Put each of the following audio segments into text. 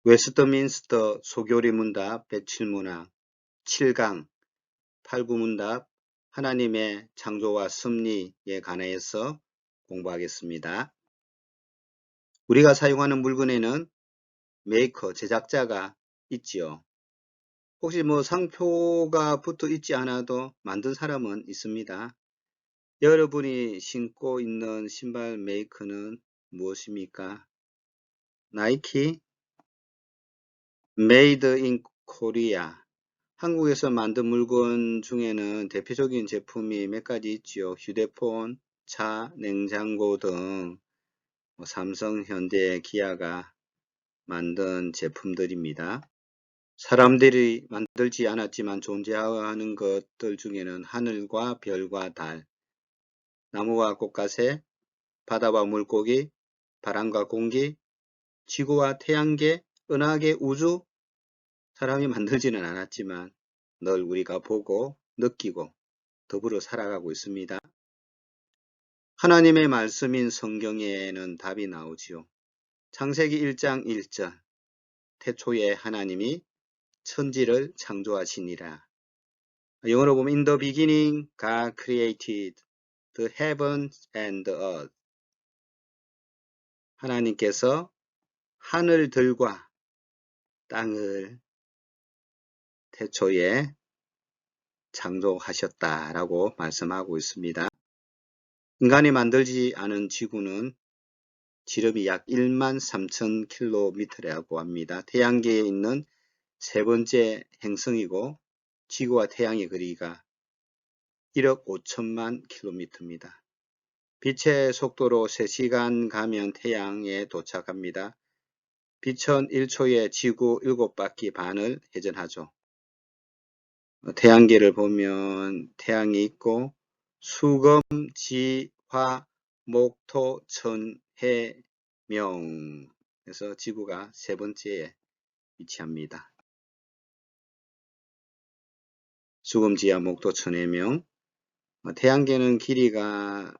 웨스트민스터 소교리문답 배칠문학 7강 8구문답 하나님의 창조와 섭리에 관해서 공부하겠습니다. 우리가 사용하는 물건에는 메이커, 제작자가 있지요. 혹시 상표가 붙어 있지 않아도 만든 사람은 있습니다. 여러분이 신고 있는 신발 메이커는 무엇입니까? 나이키, Made in Korea. 한국에서 만든 물건 중에는 대표적인 제품이 몇 가지 있지요. 휴대폰, 차, 냉장고 등 삼성, 현대, 기아가 만든 제품들입니다. 사람들이 만들지 않았지만 존재하는 것들 중에는 하늘과 별과 달, 나무와 꽃가새, 바다와 물고기, 바람과 공기, 지구와 태양계, 은하계, 우주, 사람이 만들지는 않았지만 늘 우리가 보고 느끼고 더불어 살아가고 있습니다. 하나님의 말씀인 성경에는 답이 나오지요. 창세기 1장 1절 태초에 하나님이 천지를 창조하시니라. 영어로 보면 In the beginning God created the heavens and the earth. 하나님께서 하늘들과 땅을 태초에 창조하셨다라고 말씀하고 있습니다. 인간이 만들지 않은 지구는 지름이 약 13,000km라고 합니다. 태양계에 있는 세 번째 행성이고 지구와 태양의 거리가 1억 5천만 km입니다. 빛의 속도로 3시간 가면 태양에 도착합니다. 빛은 1초에 지구 7바퀴 반을 회전하죠. 태양계를 보면 태양이 있고 수금, 지, 화, 목, 토, 천, 해, 명. 그래서 지구가 세 번째에 위치합니다. 수금, 지, 화, 목, 토, 천, 해, 명. 태양계는 길이가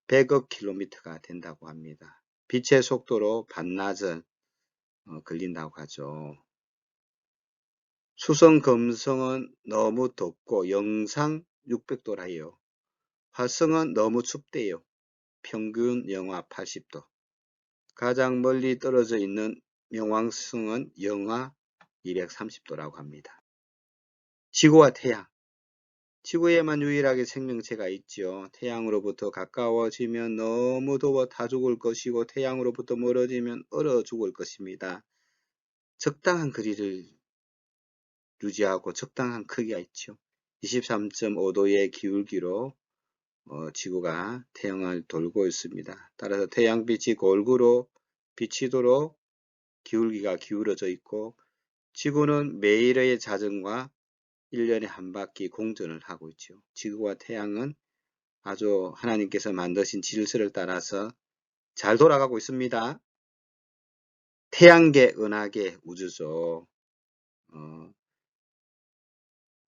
100억 킬로미터가 된다고 합니다. 빛의 속도로 반나절 걸린다고 하죠. 수성, 금성은 너무 덥고 영상 600도라요. 화성은 너무 춥대요. 평균 영하 80도. 가장 멀리 떨어져 있는 명왕성은 영하 230도라고 합니다. 지구와 태양. 지구에만 유일하게 생명체가 있죠. 태양으로부터 가까워지면 너무 더워 다 죽을 것이고 태양으로부터 멀어지면 얼어 죽을 것입니다. 적당한 거리를 유지하고 적당한 크기가 있죠. 23.5도의 기울기로 지구가 태양을 돌고 있습니다. 따라서 태양빛이 골고루 비치도록 기울기가 기울어져 있고 지구는 매일의 자전과 1년에 한 바퀴 공전을 하고 있죠. 지구와 태양은 아주 하나님께서 만드신 질서를 따라서 잘 돌아가고 있습니다. 태양계, 은하계, 우주죠.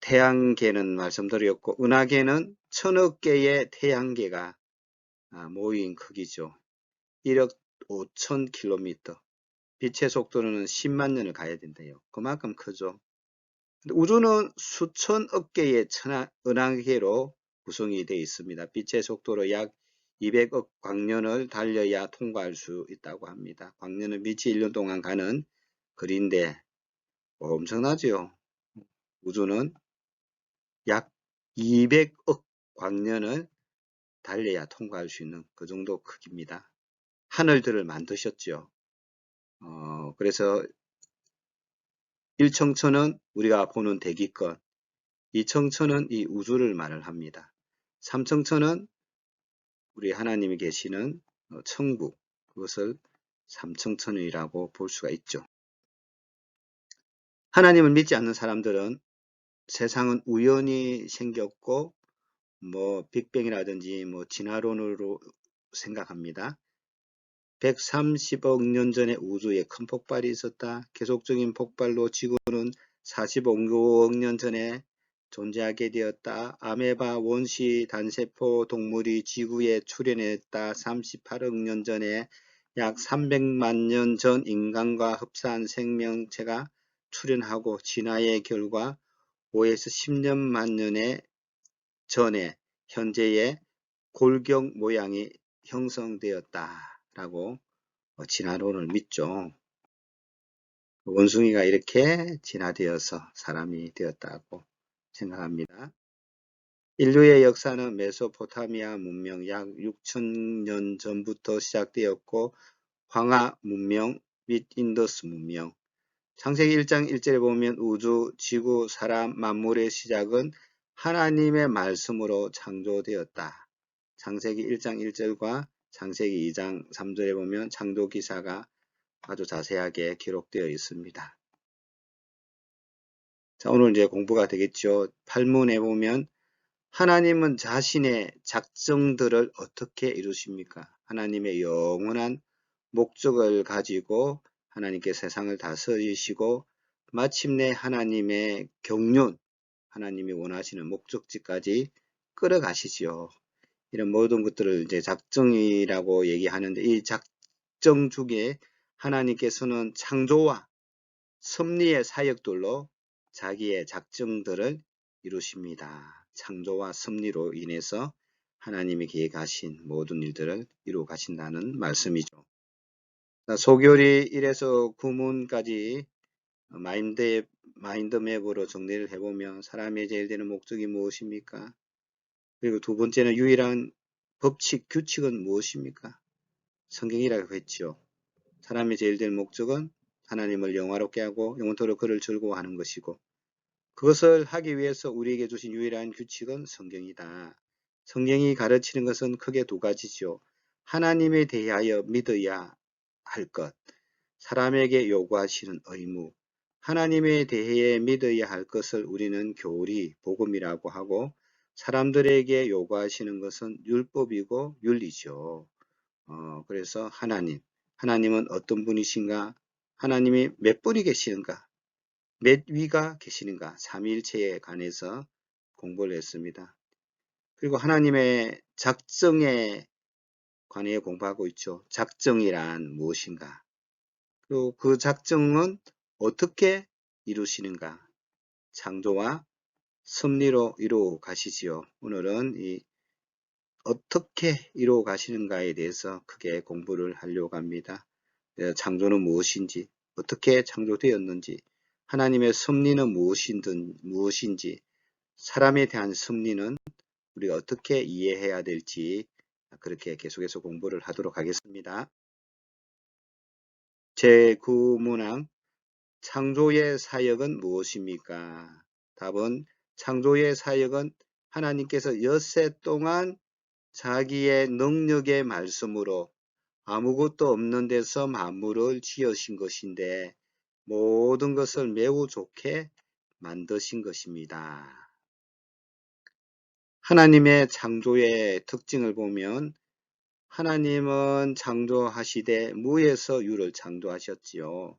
태양계는 말씀드렸고 은하계는 1000억 개의 태양계가 모인 크기죠. 1억 5천 킬로미터. 빛의 속도는 10만 년을 가야 된대요. 그만큼 크죠. 우주는 수천억 개의 은하계로 구성이 되어 있습니다. 빛의 속도로 약 200억 광년을 달려야 통과할 수 있다고 합니다. 광년은 빛이 1년 동안 가는 거리인데 엄청나죠. 우주는 약 200억 광년을 달려야 통과할 수 있는 그 정도 크기입니다. 하늘들을 만드셨죠. 그래서 1청천은 우리가 보는 대기권, 2청천은 이 우주를 말을 합니다. 3청천은 우리 하나님이 계시는 천국, 그것을 삼청천이라고 볼 수가 있죠. 하나님을 믿지 않는 사람들은 세상은 우연히 생겼고 빅뱅이라든지 진화론으로 생각합니다. 130억 년 전에 우주에 큰 폭발이 있었다. 계속적인 폭발로 지구는 45억 년 전에 존재하게 되었다. 아메바, 원시, 단세포 동물이 지구에 출현했다. 38억 년 전에 약 300만 년 전 인간과 흡사한 생명체가 출현하고 진화의 결과 5에서 10년만 년의 전에 현재의 골격 모양이 형성되었다라고 진화론을 믿죠. 원숭이가 이렇게 진화되어서 사람이 되었다고 생각합니다. 인류의 역사는 메소포타미아 문명 약 6,000년 전부터 시작되었고 황하 문명 및 인더스 문명, 창세기 1장 1절에 보면 우주, 지구, 사람, 만물의 시작은 하나님의 말씀으로 창조되었다. 창세기 1장 1절과 창세기 2장 3절에 보면 창조 기사가 아주 자세하게 기록되어 있습니다. 자, 오늘 이제 공부가 되겠죠. 팔문에 보면 하나님은 자신의 작정들을 어떻게 이루십니까? 하나님의 영원한 목적을 가지고 하나님께 세상을 다스리시고 마침내 하나님의 경륜, 하나님이 원하시는 목적지까지 끌어가시지요. 이런 모든 것들을 이제 작정이라고 얘기하는데 이 작정 중에 하나님께서는 창조와 섭리의 사역들로 자기의 작정들을 이루십니다. 창조와 섭리로 인해서 하나님이 계획하신 모든 일들을 이루어 가신다는 말씀이죠. 소교리 1에서 9문까지 마인드맵으로 정리를 해보면 사람의 제일 되는 목적이 무엇입니까? 그리고 두 번째는 유일한 법칙, 규칙은 무엇입니까? 성경이라고 했죠. 사람의 제일 되는 목적은 하나님을 영화롭게 하고 영원토록 그를 즐거워하는 것이고 그것을 하기 위해서 우리에게 주신 유일한 규칙은 성경이다. 성경이 가르치는 것은 크게 두 가지죠. 하나님에 대하여 믿어야 할 것, 사람에게 요구하시는 의무, 하나님에 대해 믿어야 할 것을 우리는 교리, 복음이라고 하고 사람들에게 요구하시는 것은 율법이고 윤리죠. 그래서 하나님은 어떤 분이신가? 하나님이 몇 분이 계시는가? 몇 위가 계시는가? 삼위일체에 관해서 공부를 했습니다. 그리고 하나님의 작정에 관해 공부하고 있죠. 작정이란 무엇인가? 그리고 그 작정은 어떻게 이루시는가? 창조와 섭리로 이루어 가시지요. 오늘은 이 어떻게 이루어 가시는가에 대해서 크게 공부를 하려고 합니다. 창조는 무엇인지, 어떻게 창조되었는지, 하나님의 섭리는 무엇인지, 사람에 대한 섭리는 우리가 어떻게 이해해야 될지 그렇게 계속해서 공부를 하도록 하겠습니다. 제9문항 창조의 사역은 무엇입니까? 답은 창조의 사역은 하나님께서 엿새 동안 자기의 능력의 말씀으로 아무것도 없는 데서 만물을 지으신 것인데 모든 것을 매우 좋게 만드신 것입니다. 하나님의 창조의 특징을 보면 하나님은 창조하시되 무에서 유를 창조하셨지요.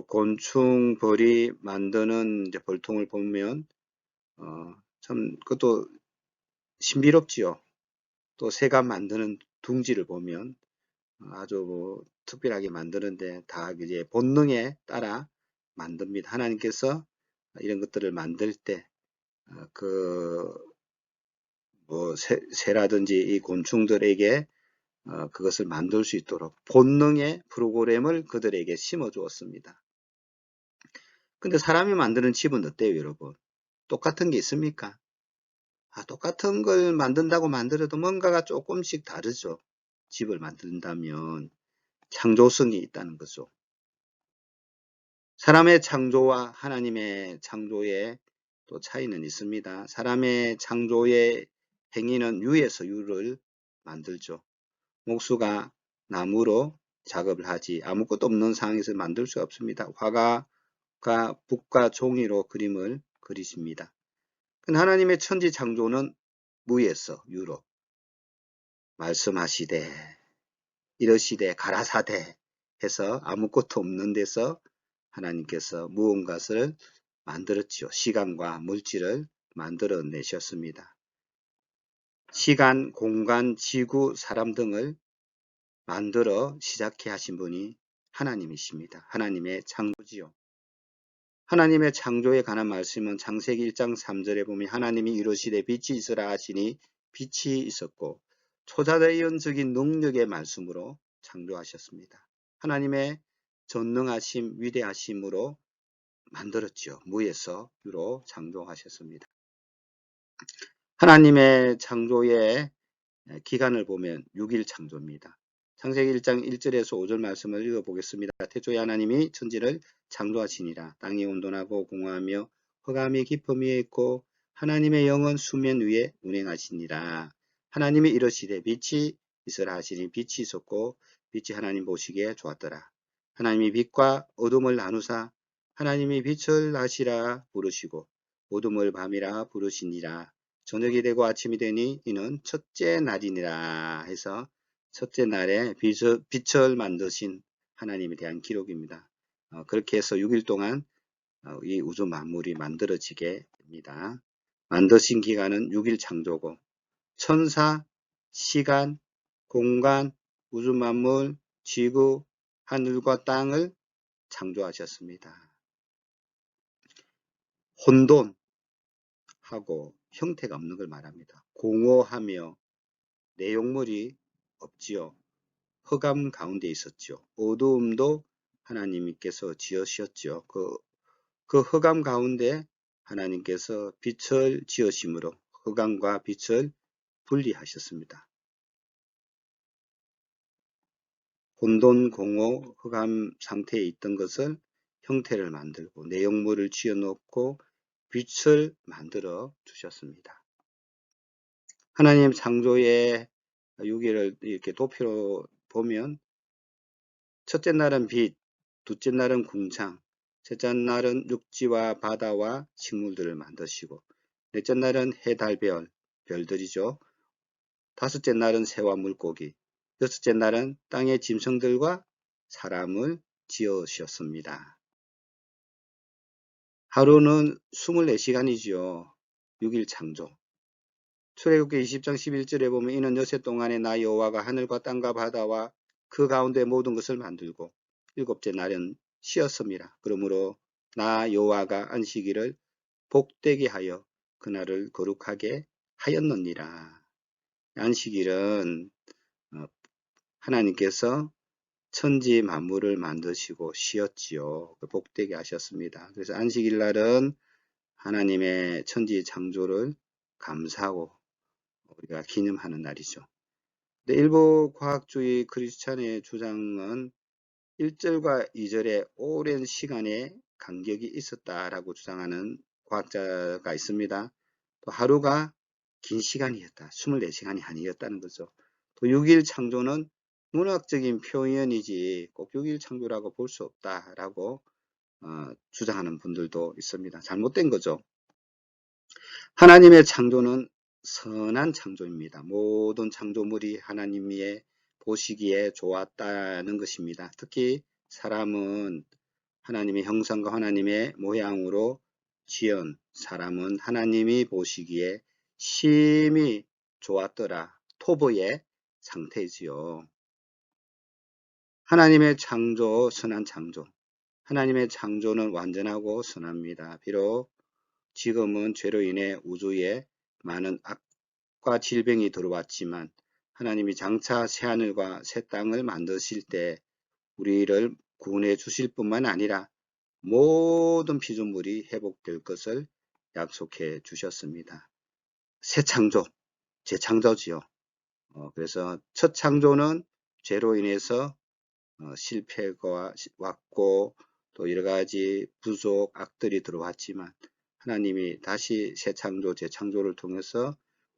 곤충, 벌이 만드는 이제 벌통을 보면 참 그것도 신비롭지요. 또 새가 만드는 둥지를 보면 아주 특별하게 만드는데 다 이제 본능에 따라 만듭니다. 하나님께서 이런 것들을 만들 때 새라든지 이 곤충들에게 그것을 만들 수 있도록 본능의 프로그램을 그들에게 심어 주었습니다. 근데 사람이 만드는 집은 어때요, 여러분? 똑같은 게 있습니까? 똑같은 걸 만든다고 만들어도 뭔가가 조금씩 다르죠. 집을 만든다면 창조성이 있다는 거죠. 사람의 창조와 하나님의 창조의 또 차이는 있습니다. 사람의 창조의 행위는 유에서 유를 만들죠. 목수가 나무로 작업을 하지 아무것도 없는 상황에서 만들 수 없습니다. 화가가 붓과 종이로 그림을 그리십니다. 하나님의 천지 창조는 무에서 유로 말씀하시되 이러시되 가라사대 해서 아무것도 없는 데서 하나님께서 무언가를 만들었지요. 시간과 물질을 만들어내셨습니다. 시간, 공간, 지구, 사람 등을 만들어 시작해 하신 분이 하나님이십니다. 하나님의 창조지요. 하나님의 창조에 관한 말씀은 창세기 1장 3절에 보면 하나님이 이르시되 빛이 있으라 하시니 빛이 있었고 초자연적인 능력의 말씀으로 창조하셨습니다. 하나님의 전능하심, 위대하심으로 만들었지요. 무에서 유로 창조하셨습니다. 하나님의 창조의 기간을 보면 6일 창조입니다. 창세기 1장 1절에서 5절 말씀을 읽어보겠습니다. 태초에 하나님이 천지를 창조하시니라. 땅이 온돈하고 공허하며 흑암이 깊음 위에 있고 하나님의 영은 수면 위에 운행하시니라. 하나님이 이르시되 빛이 있으라 하시니 빛이 있었고 빛이 하나님 보시기에 좋았더라. 하나님이 빛과 어둠을 나누사 하나님이 빛을 낮이라 부르시고 어둠을 밤이라 부르시니라. 저녁이 되고 아침이 되니 이는 첫째 날이니라 해서 첫째 날에 빛을 만드신 하나님에 대한 기록입니다. 그렇게 해서 6일 동안 이 우주 만물이 만들어지게 됩니다. 만드신 기간은 6일 창조고 천사, 시간, 공간, 우주 만물, 지구, 하늘과 땅을 창조하셨습니다. 혼돈 하고 형태가 없는 걸 말합니다. 공허하며 내용물이 없지요. 흑암 가운데 있었죠. 어두움도 하나님께서 지으셨죠. 그 흑암 가운데 하나님께서 빛을 지으심으로 흑암과 빛을 분리하셨습니다. 혼돈, 공허, 흑암 상태에 있던 것을 형태를 만들고 내용물을 지어놓고 빛을 만들어 주셨습니다. 하나님 창조의 6일을 이렇게 도표로 보면 첫째 날은 빛, 둘째 날은 궁창, 셋째 날은 육지와 바다와 식물들을 만드시고 넷째 날은 해, 달, 별들이죠. 다섯째 날은 새와 물고기, 여섯째 날은 땅의 짐승들과 사람을 지으셨습니다. 하루는 24시간이지요. 6일 창조. 출애굽기 20장 11절에 보면 이는 여섯 동안에 나 여호와가 하늘과 땅과 바다와 그 가운데 모든 것을 만들고 일곱째 날은 쉬었습니다. 그러므로 나 여호와가 안식일을 복되게 하여 그날을 거룩하게 하였느니라. 안식일은 하나님께서 천지 만물을 만드시고 쉬었지요. 복되게 하셨습니다. 그래서 안식일 날은 하나님의 천지 창조를 감사하고 우리가 기념하는 날이죠. 근데 일부 과학주의 크리스찬의 주장은 1절과 2절에 오랜 시간의 간격이 있었다라고 주장하는 과학자가 있습니다. 또 하루가 긴 시간이었다. 24시간이 아니었다는 거죠. 또 6일 창조는 문학적인 표현이지 꼭 6일 창조라고 볼 수 없다라고 주장하는 분들도 있습니다. 잘못된 거죠. 하나님의 창조는 선한 창조입니다. 모든 창조물이 하나님의 보시기에 좋았다는 것입니다. 특히 사람은 하나님의 형상과 하나님의 모양으로 지은 사람은 하나님이 보시기에 심히 좋았더라. 토보의 상태지요. 하나님의 창조, 선한 창조. 하나님의 창조는 완전하고 선합니다. 비록 지금은 죄로 인해 우주에 많은 악과 질병이 들어왔지만 하나님이 장차 새하늘과 새 땅을 만드실 때 우리를 구원해 주실 뿐만 아니라 모든 피조물이 회복될 것을 약속해 주셨습니다. 새 창조, 재창조지요. 그래서 첫 창조는 죄로 인해서 실패가 왔고 또 여러 가지 부족, 악들이 들어왔지만 하나님이 다시 새 창조, 재창조를 통해서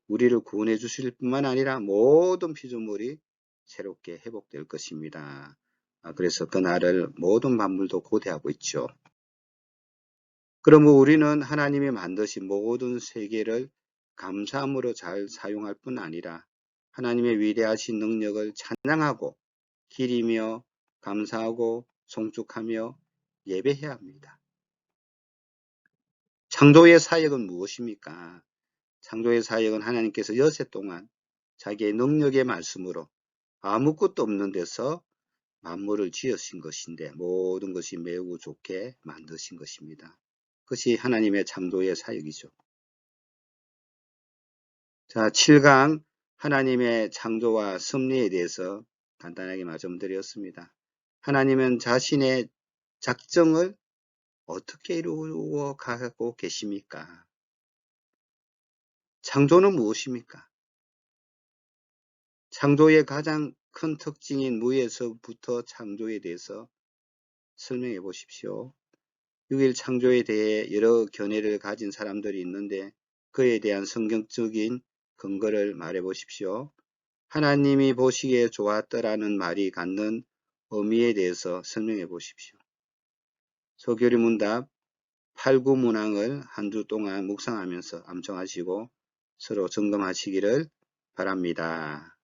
우리를 구원해 주실 뿐만 아니라 모든 피조물이 새롭게 회복될 것입니다. 그래서 그날을 모든 만물도 고대하고 있죠. 그러므로 우리는 하나님이 만드신 모든 세계를 감사함으로 잘 사용할 뿐 아니라 하나님의 위대하신 능력을 찬양하고 기리며 감사하고 송축하며 예배해야 합니다. 창조의 사역은 무엇입니까? 창조의 사역은 하나님께서 여세 동안 자기의 능력의 말씀으로 아무것도 없는 데서 만물을 지으신 것인데 모든 것이 매우 좋게 만드신 것입니다. 그것이 하나님의 창조의 사역이죠. 자, 7강 하나님의 창조와 섭리에 대해서 간단하게 말씀드렸습니다. 하나님은 자신의 작정을 어떻게 이루어 가고 계십니까? 창조는 무엇입니까? 창조의 가장 큰 특징인 무에서부터 창조에 대해서 설명해 보십시오. 6일 창조에 대해 여러 견해를 가진 사람들이 있는데 그에 대한 성경적인 근거를 말해 보십시오. 하나님이 보시기에 좋았더라는 말이 갖는 의미에 대해서 설명해 보십시오. 소교리 문답 8구문항을 한 주 동안 묵상하면서 암송하시고 서로 점검하시기를 바랍니다.